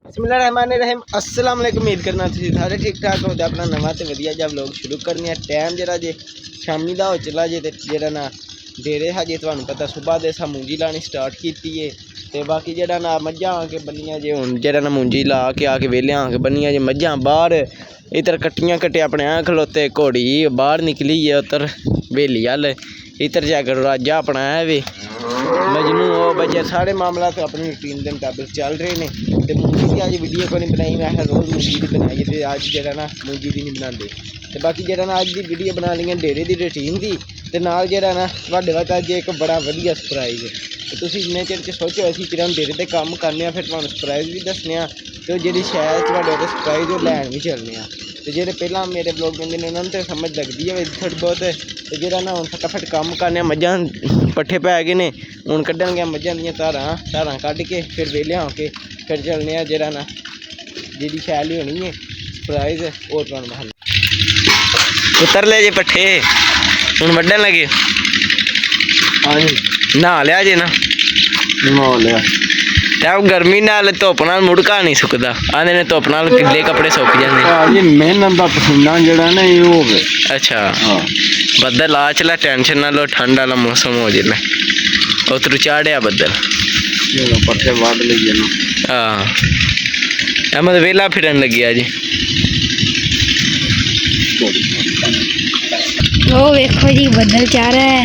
बिस्मिल्लाहिर्रहमानिर्रहीम अस्सलाम वालेकुम। उम्मीद करना तुसीं सारे ठीक ठाक हो। अपना नवा तो वधिया जिहा व्लॉग शुरू करने टाइम जरा जे शामी का हो चला जे जरा ना डेरे हजे तुहानूं पता सुबह दे असां मूंजी लानी स्टार्ट की है तो बाकी जरा ना मझां आके बनिया जे हुण जरा ना मूंजी ला के आके वेले आके बनिया जे मझां बाहर इधर कट्टियां कट्टे अपने आ खलोते घोड़ी बाहर निकली है उधर बेली अल इधर जाकर राजा अपना है वे मजनू हो बजे सारे मामला तो अपनी रूटीन के मुताबिक चल रहे हैं। तो मूंजी की अज वीडियो को नहीं बनाई मैं रोज़ मूंजी की बनाई तो अज जरा ना मूंजी की नहीं बनाते तो बाकी जरा ना अज की वीडियो बना ली डेरे की रूटीन की तो नाल जरा ना तुहाडे वास्ते अज एक बड़ा वधिया सरप्राइज़ है। तो तुसीं इन्ने चिर च सोचो असीं किरण डेरे ते काम करने फिर तुहानूं सरप्राइज़ भी दसने तो जी शायद तुहाडे वास्ते सरप्राइज़ वो लैन भी चलने तो जेह्ड़े पहला मेरे ब्लॉग बंदे ने उन्होंने तो समझ लगती है थोड़ी बहुत तो जरा ना हुण फटाफट काम करने मझां पट्ठे पै गए ने हुण कड्ढन गया मझां दियां धारां कड्ढ के फिर वेले होके फिर चलने जरा ना जी शैल ही होनी है सरप्राइज़ और तुहानूं उतर ले जे पट्ठे हुण वड्ढन लगे। हाँ जी नहा लिया जे ना नहा लिया टैब गर्मी नाल धुप्प नाल मुड़का नहीं सुकदा आंदे ने धुप्प नाल गिल्ले कपड़े सुक जांदे मेहनत दा पसीना जेड़ा ना ये हो गया। अच्छा बदल आ चला टेंशन ना लो ठंड वाला मौसम हो जाए उतरू चाढ़िया बदल पट्ठे वड लगे ना। हाँ अहमद वेला फिरन लगी जी ओ वेखो जी बदल चाह रहा है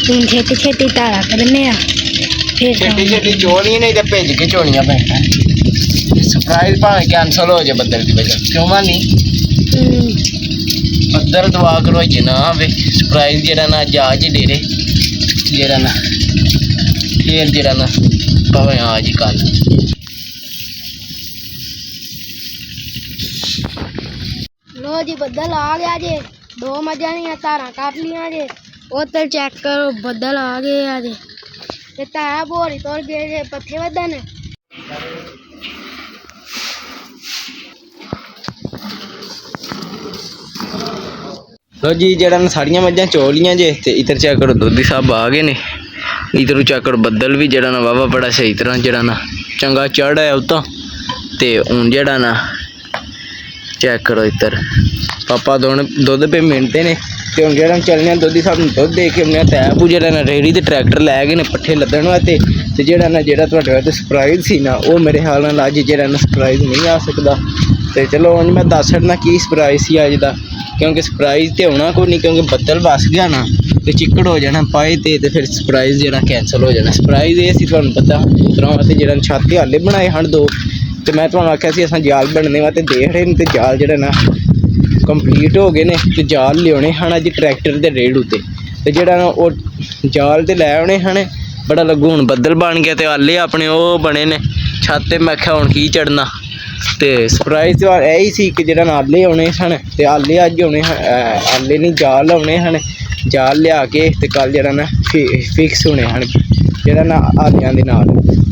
तुम छेती छेती तारा करने फिर छेती छेती चोनी नहीं तो भेज के चोनिया पैंदा सरप्राइज भावें कैंसल हो जाए बदल की वजह क्यों मानी बदल दुआ करो जे ना आवे सरप्राइज जरा ना जाज डेरे जरा ना फिर जरा ना भावें आज कल लो जी बदल आ गया जे दो मजा नहीं तारा काट लिया जे उधर चेक करो बदल आ गए जे ते ता बोरी तोड़ गए जे पत्थे वदन लो जी जरा सारिया मझां चोलियां जे ते इधर चेक करो दोधी साहब आ गए ने इधर चेक करो बदल भी जरा ना वावा बड़ा सही तरह जरा ना चंगा चढ़ है उतो ते हूँ जरा ना चेक करो इधर पापा दोनों दुध पे मिनते ने तो हूँ जरा चलने दोधी साहब दुध दे के उन्हें तैबू जरा ना रेहड़ी ते ट्रैक्टर लै गए ने पट्ठे लद्दण वास्ते ते जरा ना जेह्ड़ा तुहाडे वास्ते सरप्राइज़ सी ना वो मेरे ख्याल नाल अज जरा ना सरप्राइज़ नहीं आ सकदा तो चलो हूँ मैं दस छड़ना की सरप्राइज़ सी अज दा क्योंकि सरप्राइज़ तो होना कोई नहीं क्योंकि बदल वस गया ना तो चिक्कड़ हो जाना पाए तो फिर सरप्राइज़ जरा कैंसल हो जाना। सरप्राइज़ ये सी तुहानूं पता उतरां वास्ते जरा छाते हाले बनाए हन दो तो मैं तुहानूं आख्या सी असां जाल बनने वास्ते देख रहे हैं तो जाल जरा ना कंप्लीट हो गए ने तो जाल लियाने हैं अज ट्रैक्टर के रेड़ उत्ते तो जरा ना वो जाल तो लै आने हैं बड़ा लगू हुण बदल बन गया तो आले अपने वो बने ने छत मैं आख्या हुण की चढ़ना तो सरप्राइज़ तो यही सी कि जरा आले आने सन तो आले अज आने आले नहीं जाल आने हैं जाल लिया के तो कल जरा ना फिक्स होने हैं जरा ना आलियां दे नाल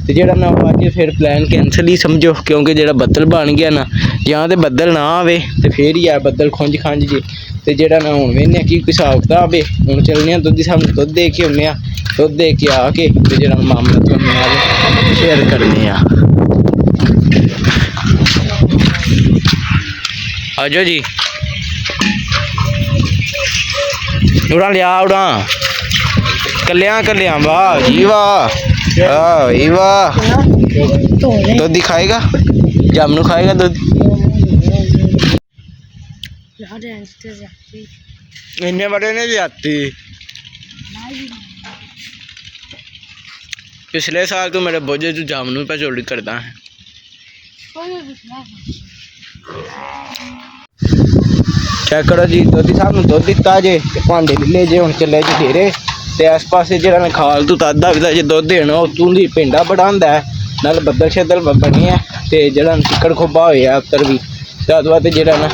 तो जरा ना अज फिर प्लान कैंसल ही समझो क्योंकि जरा बदल बन गया ना या तो बदल ना आवे तो फिर ही है बदल खुंज खंज जे तो जरा ना हुण वेखने की हिसाब किताब है हुण चलने दुद्ध साहब दुद्ध दे के आने दुद्ध दे के आके तो जरा मामला तुहानूं नाल शेयर करने आ जाओ जी उड़ा लिया उड़ा कल्यां वाह जी वाह दूध खाएगा जामनू खाएगा दूध इन्ने बड़े ने जाती पिछले साल तो मेरे बोझे तू जामनू पे चोरी करता है चेक करो जी दोधी साहब ने दुध दिता जे भांडे ले जे हुण चले जे डेरे ते आस पासे जरा खाल तू तादा भी जे दुध देना उत्तों दी पिंडा बड़ा होंदा है नाल बदल शदल बने है ते जरा चिक्कड़ खोबा होया उतर भी तो बाद जरा ना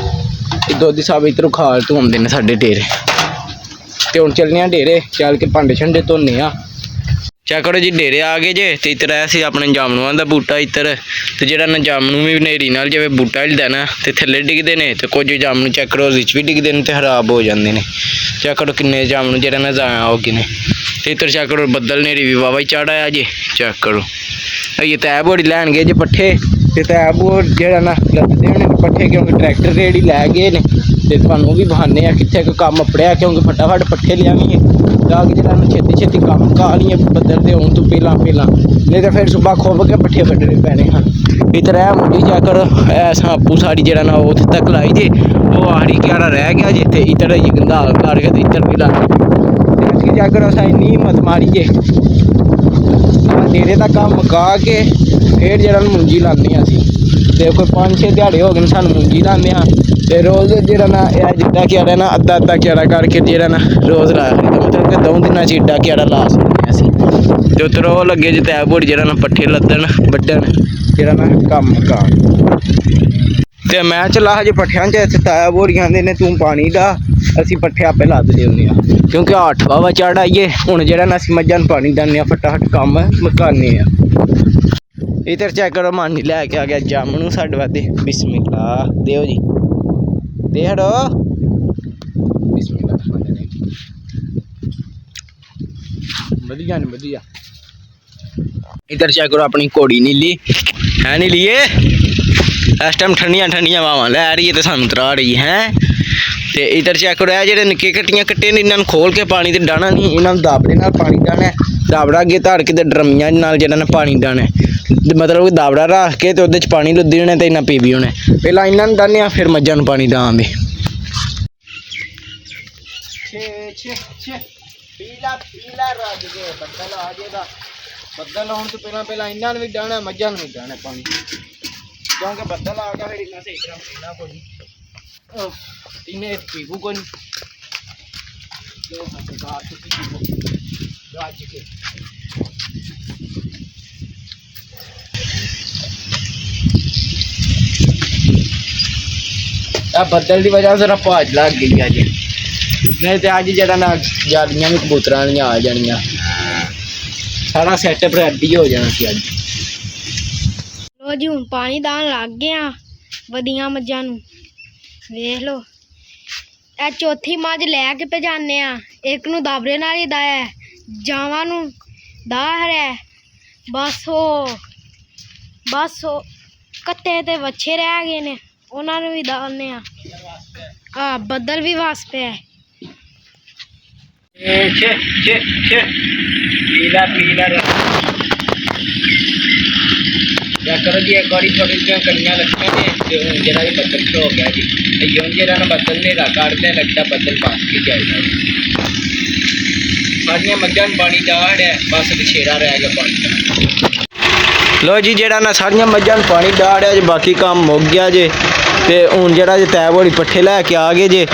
दोधी साहब इधरों खाल तू आउंदे ने साडे डेरे ते हुण चलने डेरे चल के भांडे छंडे धोने ਚੈੱਕ ਕਰੋ ਜੀ ਡੇਰੇ ਆ ਗਏ ਜੇ ਤੇ ਇੱਧਰ ਸੀ ਆਪਣੇ ਜਾਮਨੂਆਂ ਦਾ ਬੂਟਾ ਇੱਧਰ ਤੇ ਜਿਹੜਾ ਨਾ ਜਾਮਨੂ ਵੀ ਹਨੇਰੀ ਨਾਲ ਜਿਵੇਂ ਬੂਟਾ ਹਿਲਦਾ ਨਾ ਤੇ ਥੱਲੇ ਡਿੱਗਦੇ ਨੇ ਤੇ ਕੁਝ ਜਾਮਨੂ ਚੈੱਕ ਕਰੋ ਵਿੱਚ ਵੀ ਡਿੱਗਦੇ ਨੇ ਤੇ ਖਰਾਬ ਹੋ ਜਾਂਦੇ ਨੇ। ਚੈੱਕ ਕਰੋ ਕਿੰਨੇ ਜਾਮਨੂ ਜਿਹੜਾ ਨਾ ਜ਼ਾਇਆ ਹੋ ਗਏ ਨੇ ਤੇ ਇੱਧਰ ਚੈੱਕ ਕਰੋ ਬੱਦਲ ਹਨੇਰੀ ਵੀ ਵਾਵਾ ਹੀ ਚੜ੍ਹ ਆਇਆ ਜੀ। ਚੈੱਕ ਕਰੋ ਇਹ ਤੈਬ ਬੋੜੀ ਲੈਣ ਗਏ ਜੇ ਪੱਠੇ ਤੇ ਤੈਬ ਬੋੜ ਜਿਹੜਾ ਨਾ ਲੱਦਦੇ ਹੋਣੇ ਪੱਠੇ ਕਿਉਂਕਿ ਟਰੈਕਟਰ ਰੇੜੀ ਲੈ ਗਏ ਨੇ ਤੇ ਤੁਹਾਨੂੰ ਵੀ ਬਹਾਨੇ ਆ ਕਿੱਥੇ ਕੋਈ ਕੰਮ ਅਪੜਿਆ ਕਿਉਂਕਿ ਫਟਾਫਟ ਪੱਠੇ ਲਿਆਵੀਏ ਜਾ ਕੇ ਜਿਹੜਾ ਨੂੰ ਛੇਤੀ ਛੇਤੀ ਕੰਮ ਕਾ ਲਈਏ ਬੱਦਲ ਦੇ ਹੋਣ ਤੋਂ ਪਹਿਲਾਂ ਨਹੀਂ ਤਾਂ ਫਿਰ ਸੁਬਾਹ ਖੁੱਬ ਕੇ ਪੱਠੇ ਵੱਢਣੇ ਪੈਣੇ ਹਨ। ਇੱਧਰ ਇਹ ਮੁੰਡੀ ਜਾ ਕਰ ਐਸਾ ਆਪੂ ਸਾਡੀ ਜਿਹੜਾ ਨਾ ਉੱਥੇ ਤੱਕ ਲਾਈ ਜੇ ਉਹ ਆਹਰੀ ਕਿਆਰਾ ਰਹਿ ਗਿਆ ਜੇ ਤੇ ਇੱਧਰ ਹੀ ਗੰਦਾ ਕਰਕੇ ਤੇ ਇੱਧਰ ਵੀ ਲਾ ਕੇ ਜਾ ਕਰ ਅਸਾਂ ਇੰਨੀ ਹਿੰਮਤ ਮਾਰੀ ਜੇ ਡੇਰੇ ਦਾ ਕੰਮ ਮੁਕਾ ਕੇ ਫਿਰ ਜਿਹੜਾ ਨੂੰ ਮੁੰਜੀ ਲਾਉਂਦੇ ਹਾਂ ਅਸੀਂ ਤੇ ਕੋਈ 5-6 ਦਿਹਾੜੇ ਹੋ ਗਏ ਨੇ ਸਾਨੂੰ ਮੁੰਜੀ ਲਾਉਂਦੇ ਹਾਂ ਤੇ ਰੋਜ਼ ਜਿਹੜਾ ਨਾ ਇਹ ਜਿੱਦਾਂ ਕਿਹੜਾ ਨਾ ਅੱਧਾ ਕਿਹੜਾ ਕਰਕੇ ਜਿਹੜਾ ਨਾ ਰੋਜ਼ ਲਾ ਮਤਲਬ ਕਿ 2 ਦਿਨਾਂ 'ਚ ਏਡਾ ਕਿਹੜਾ ਲਾ ਸਕਦੇ ਹਾਂ ਅਸੀਂ ਤੇ ਉੱਧਰ ਉਹ ਲੱਗੇ ਜੇ ਤੈਬ ਬੋੜੀ ਜਿਹੜਾ ਨਾ ਪੱਠੇ ਲੱਦਣ ਵੱਢਣ ਜਿਹੜਾ ਨਾ ਕੰਮ ਮੁਕਾ ਤੇ ਮੈਂ ਚਲਾ ਹਜੇ ਪੱਠਿਆਂ 'ਚ ਇੱਥੇ ਤਾਇਆ ਬੋਰੀਆਂ ਆਉਂਦੇ ਨੇ ਤੂੰ ਪਾਣੀ ਦਾ ਅਸੀਂ ਪੱਠੇ ਆਪੇ ਲੱਦ ਲਿਆਉਂਦੇ ਹਾਂ ਕਿਉਂਕਿ 8 ਵਾਵਾ ਚੜ੍ਹ ਆਈਏ ਹੁਣ ਜਿਹੜਾ ਨਾ ਅਸੀਂ ਮੱਝਾਂ ਨੂੰ ਪਾਣੀ ਦਿੰਦੇ ਹਾਂ ਫਟਾਫਟ ਕੰਮ ਮੁਕਾਉਂਦੇ ਹਾਂ। ਇੱਧਰ ਚੈੱਕ ਕਰੋ ਮਾਨੀ ਲੈ ਕੇ ਆ ਗਿਆ ਜਾਮਨੂ ਸਾਡੇ ਵਾਸਤੇ ਬਿਸਮਿਲ੍ਲਾ ਦਿਓ ਜੀ ਦੇ ਹੜੋ ਬਿਸਮਿਲ੍ਲਾ ਵਧੀਆ ਨੇ ਵਧੀਆ। ਇੱਧਰ ਚੈੱਕ ਕਰੋ ਆਪਣੀ ਘੋੜੀ ਨੀਲੀ ਹੈ ਨੀਲੀ ਇਸ ਟਾਈਮ ਠੰਡੀਆਂ ਵਾਵਾਂ ਲੈ ਰਹੀ ਹੈ ਤੇ ਸਾਨੂੰ ਤਰਾ ਰਹੀ ਹੈ। ਤੇ ਇੱਧਰ ਚੈੱਕ ਕਰੋ ਇਹ ਜਿਹੜੇ ਨਿੱਕੇ ਕੱਟੇ ਨੇ ਇਹਨਾਂ ਨੂੰ ਖੋਲ ਕੇ ਪਾਣੀ ਤੇ ਡਾਣਾ ਨਹੀਂ ਇਹਨਾਂ ਨੂੰ ਦਾਬੜੇ ਨਾਲ ਪਾਣੀ ਡਾਣਾ ਦਾਬੜਾ ਅੱਗੇ ਧਾਰ ਕੇ ਤੇ ਡਰਮੀਆਂ ਨਾਲ ਜਿਹੜਾ ਨਾ ਪਾਣੀ ਡਾਣਾ ਮਤਲਬ ਕਿ ਦਾਬੜਾ ਰੱਖ ਕੇ ਤੇ ਉਹਦੇ 'ਚ ਪਾਣੀ ਲੁੱਦੀ ਹੋਣਾ ਤੇ ਇਹਨਾਂ ਪੀ ਵੀ ਹੋਣਾ ਪਹਿਲਾਂ ਇਹਨਾਂ ਨੂੰ ਡਾਉਂਦੇ ਹਾਂ ਫਿਰ ਮੱਝਾਂ ਨੂੰ ਪਾਣੀ ਡਾਵਾਂਗੇ। ਪੀਲਾ ਰੱਜ ਕੇ ਬੱਦਲ ਆ ਜਾਏਗਾ ਬੱਦਲ ਆਉਣ ਤੋਂ ਪਹਿਲਾਂ ਇਹਨਾਂ ਨੂੰ ਵੀ ਡਾਣਾ ਮੱਝਾਂ ਨੂੰ ਵੀ ਡਾਣਾ ਪਾਣੀ ਕਿਉਂਕਿ ਬੱਦਲ ਆ ਗਿਆ ਫਿਰ ਇਹਨਾਂ ਸਹੀ ਤਰ੍ਹਾਂ ਪੀਣਾ ਕੋਈ ਇਹਨੇ ਪੀਬੂ ਕੋਈ ਰੱਜ ਕੇ ਆ ਬੱਦਲ ਦੀ ਵਜ੍ਹਾ ਜ਼ਰਾ ਭਾਜ ਲੱਗ ਗਈ ਅੱਜ ਨਹੀਂ ਤੇ ਅੱਜ ਜਿਹੜਾ ਨਾ ਜਾਲੀਆਂ ਵੀ ਕਬੂਤਰਾਂ ਵਾਲੀਆਂ ਆ ਜਾਣੀਆਂ ਸਾਰਾ ਸੈਟਅਪ ਰੈਡੀ ਹੋ ਜਾਣਾ ਸੀ ਅੱਜ। ਲੋ ਜੀ ਹੁਣ ਪਾਣੀ ਦਾਣ ਲੱਗ ਗਿਆ ਵਧੀਆਂ ਮੱਝਾਂ ਨੂੰ ਵੇਖ ਲੋ ਇਹ ਚੌਥੀ ਮੱਝ ਲੈ ਕੇ ਭਜਾਨੇ ਆ ਇੱਕ ਨੂੰ ਦਾਬਰੇ ਨਾਲ ਹੀ ਦਾਇਆ ਜਾਵਾਂ ਨੂੰ ਦਾਹ ਰਿਹਾ ਬਸ ਉਹ ਕੱਤੇ ਤੇ ਵੱਛੇ ਰਹਿ ਗਏ ਨੇ ਉਹਨਾਂ ਨੂੰ ਵੀ ਦਾਉਂਦੇ ਆ ਬੱਦਲ ਵੀ ਵਸ ਪਿਆ ਚੈੱਕ ਕਰੋ ਜੀ ਇੱਕ ਵਾਰੀ ਥੋੜੀ ਜਿਹੀਆਂ ਕਣੀਆਂ ਲੱਗੀਆਂ ਨੇ ਤੇ ਹੁਣ ਜਿਹੜਾ ਇਹ ਬੱਦਲ ਸ਼ੁਰੂ ਹੋ ਗਿਆ ਜੀ ਇਹ ਜਿਹੜਾ ਨਾ ਬੱਦਲ ਹਨੇਰਾ ਕੱਢਦੇ ਲੱਗਦਾ ਬੱਦਲ ਪਾਸ ਕੇ ਜਾਏਗਾ ਸਾਡੀਆਂ ਮੱਝਾਂ ਨੂੰ ਪਾਣੀ ਡਾ ਰਿਹਾ ਬਸ ਵਿਛੇੜਾ ਰਹਿ ਗਿਆ ਪਾਣੀ ਦਾ। ਲੋ ਜੀ ਜਿਹੜਾ ਨਾ ਸਾਰੀਆਂ ਮੱਝਾਂ ਨੂੰ ਪਾਣੀ ਡਾ ਰਿਹਾ ਜੇ ਬਾਕੀ ਕੰਮ ਮੁੱਕ ਗਿਆ ਜੇ ਤੇ ਹੁਣ ਜਿਹੜਾ ਜੇ ਤੈਬ ਵਾਲੀ ਪੱਠੇ ਲੈ ਕੇ ਆ ਗਏ ਜੇ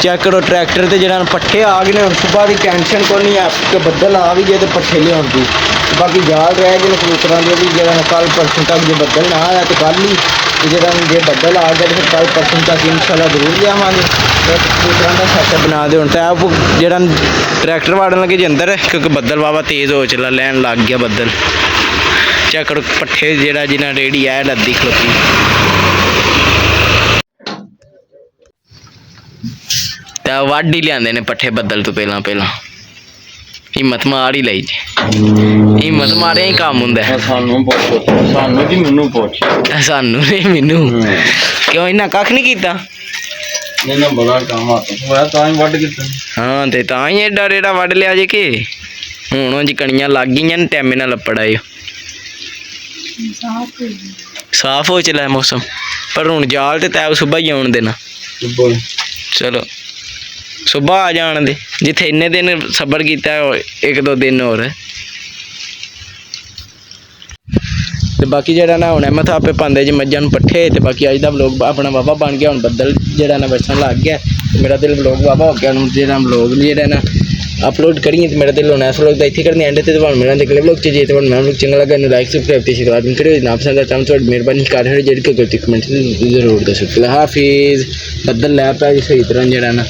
ਚੈੱਕ ਕਰੋ ਟਰੈਕਟਰ ਤੇ ਜਿਹੜਾ ਪੱਠੇ ਆ ਗਏ ਨੇ ਹੁਣ ਸੁਬਾਹ ਦੀ ਟੈਨਸ਼ਨ ਕੋਈ ਨਹੀਂ ਆ ਕਿ ਬੱਦਲ ਆ ਵੀ ਗਏ ਤੇ ਪੱਠੇ ਲਿਆਉਣ ਦੀ ਬਾਕੀ ਜਾਲ ਰਹਿ ਗਏ ਨੇ ਕਬੂਤਰਾਂ ਦੇ ਵੀ ਜਿਹੜਾ ਕੱਲ ਪਰਸੋਂ ਤੱਕ ਜੇ ਬੱਦਲ ਨਾ ਆਇਆ ਤੇ ਕੱਲ ਹੀ ਜਿਹੜਾ ਜੇ ਬੱਦਲ ਆ ਗਿਆ ਤੇ ਕੱਲ ਪਰਸੋਂ ਤੱਕ ਇਨਸ਼ਾਅੱਲਾ ਜ਼ਰੂਰ ਲਿਆਵਾਂਗੇ ਤੇ ਕਬੂਤਰਾਂ ਦਾ ਸੈਟਅਪ ਬਣਾ ਦੇ ਹੁਣ ਤੈਬ ਜਿਹੜਾ ਟਰੈਕਟਰ ਵਾੜਨ ਲੱਗੇ ਜੇ ਅੰਦਰ ਕਿਉਂਕਿ ਬੱਦਲ ਵਾਵਾ ਤੇਜ਼ ਹੋ ਚੱਲਾ ਲੈਣ ਲੱਗ ਗਿਆ ਬੱਦਲ ਚੈੱਕ ਕਰੋ ਪੱਠੇ ਜਿਹੜਾ ਜਿਹਨਾਂ ਰੇੜੀ ਆ ਲੱਦੀ ਖਲੋਤੀ ਤਾਂ ਵੱਢ ਹੀ ਲਿਆਂਦੇ ਨੇ ਪੱਠੇ ਬੱਦਲ ਤੋਂ ਪਹਿਲਾਂ ਹਿੰਮਤ ਮਾਰ ਹੀ ਲਈ ਹਿੰਮਤ ਮਾਰਿਆ ਹੀ ਕੰਮ ਹੁੰਦਾ ਸਾਨੂੰ ਜੀ ਮੈਨੂੰ ਪੁੱਛ ਸਾਨੂੰ ਨਹੀਂ ਮੈਨੂੰ ਕਿਉਂ ਇਹਨਾਂ ਕੱਖ ਨਹੀਂ ਕੀਤਾ ਇਹਨਾਂ ਬੜਾ ਕੰਮ ਹੋਇਆ ਤਾਂ ਹੀ ਵੱਢ ਕੀਤਾ ਹਾਂ ਤੇ ਤਾਂ ਹੀ ਐਡਾ ਰੇੜਾ ਵੱਢ ਲਿਆ ਜੇ ਕਿ ਹੁਣ ਉਹ ਜੀ ਕਣੀਆਂ ਲੱਗ ਗਈਆਂ ਨੇ ਟੈਮੇ ਨਾਲ ਲੱਪੜ ਆਏ ਸਾਫ਼ ਹੋ ਚਲਾ ਮੌਸਮ ਪਰ ਹੁਣ ਜਾਲ ਤੇ ਤੈਬ ਸੁਬਾਹ ਹੀ ਆਉਣ ਦੇਣਾ ਚਲੋ ਸੁਬਾਹ ਆ ਜਾਣ ਦੇ ਜਿੱਥੇ ਇੰਨੇ ਦਿਨ ਸਬਰ ਕੀਤਾ 1-2 ਦਿਨ ਹੋਰ ਤੇ ਬਾਕੀ ਜਿਹੜਾ ਨਾ ਹੁਣ ਅਹਿਮਦ ਆਪੇ ਪਾਉਂਦੇ ਜੀ ਮੱਝਾਂ ਨੂੰ ਪੱਠੇ ਤੇ ਬਾਕੀ ਅੱਜ ਦਾ ਵਲੋਗ ਆਪਣਾ ਵਾਵਾ ਬਣ ਗਿਆ ਹੁਣ ਬੱਦਲ ਜਿਹੜਾ ਨਾ ਵਰਸਣ ਲੱਗ ਗਿਆ ਮੇਰਾ ਦਿਲ ਵਲੋਗ ਵਾਵਾ ਹੋ ਗਿਆ ਹੁਣ ਜਿਹੜਾ ਵਲੋਗ ਜਿਹੜਾ ਨਾ अपलोड करिए तो मेरा दिल होना है लोग इतने करने एंड थे तो मिला अगले ब्लॉग चाहिए तो मैं लोग चंगा लगा लाइक सब्सक्राइब तो शिकार करिए ना पसंद आता तो मेहरबानी कर जेड गलती कमेंट जरूर दसो हाफिज़ बदल लै पाया सही तरह जरा ना